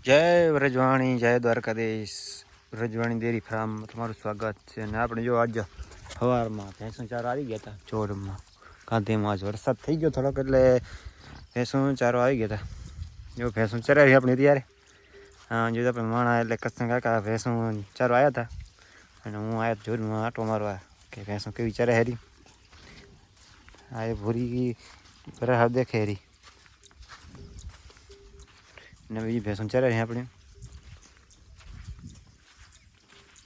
જય વ્રજવાણી, જય Dwarkadhish. Vrajvani dairy farm તમારું સ્વાગત છે. અને આપણે જો આજ સવારમાં ભેંસો ચારો આવી ગયા હતા ચોરમાં. ગાંધીમાં આજ વરસાદ થઈ ગયો થોડોક, એટલે ભેંસો ચારો આવી ગયા હતા. જો ભેંસો ચરાવી આપણે ત્યારે જો આપણે માણા એટલે કચ્છના કાકા ભેંસો ચારો આવ્યા હતા. અને હું આવ્યા જોરમાં આંટો મારવા કે ભેંસો કેવી ચરે હેરી. આ એ ભૂરી બરાબર દેખે હેરી ને બીજી ભેંસો ચરે આપણે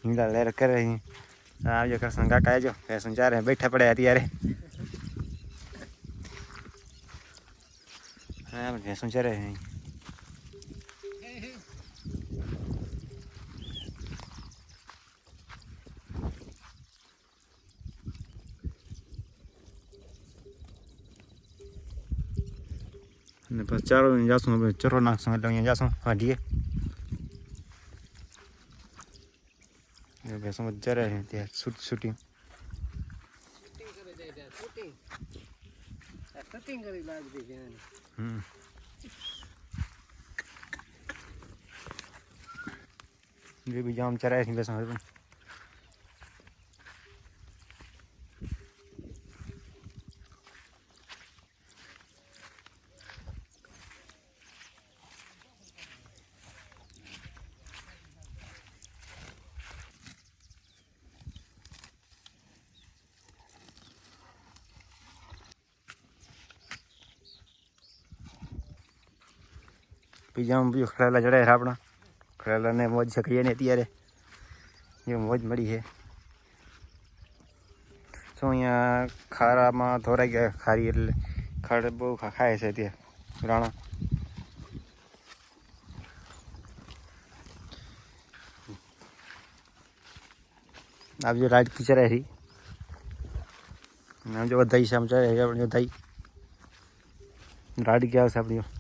હિંગા લહેર કરે. આવજો કૃષ્ણ કાકા આવજો, ભેંસો ચારે બેઠા પડે અત્યારે. હા ભેંસો ચરે ને બસ ચાલો જાશું, આપણે ચરો નાખશું એટલે અહીંયા જાશું વાઢીએ. ભેંસો ચરે ત્યાં શૂટિંગ બીજા આમ ચરાય છે ભેંસો પણ. બીજામાં બીજું ખરેલા ચડાય આપણા ખરેલાને મોજ શકીએ ને અત્યારે જે મોજ મળી છે. શું અહીંયા ખારામાં ધોરાઈ ગયા, ખારી એટલે ખાડ બહુ ખાય છે ત્યાં રાણા. આવજો રાઈડ ચરાય રહી આમ જો વધાઈ છે, આમ ચરાય આપણે વધાઈ રાઈડ ક્યાં આવશે આપણી.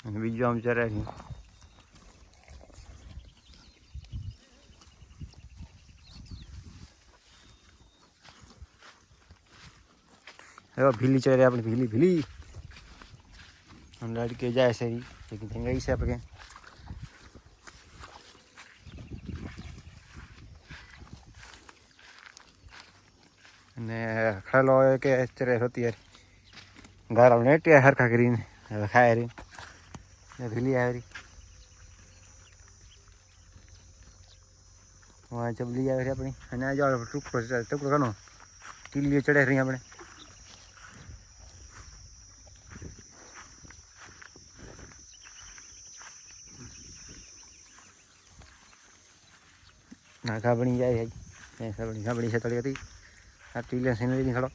અને બીજું આમ ચરાય છે. હવે ભીલી ચરે આપણે ભીલી ભીલી રાઈડ કે જાય છે લેકિન ગઈ છે આપણે. અને ખાલો કે ચરે હોતી યાર ગારા નેટ્યા હરખા કરીને હવે ખાય રહી ભીલી આવી રહી ચબલી આવે છે આપણી. અને આ જો ટુકડો ઘણો ટીલીઓ ચડે રહી આપણે. ના ગાબણી જાય છે, ગાબણી છે તળી હતી આ ટીલે સીનરી થોડો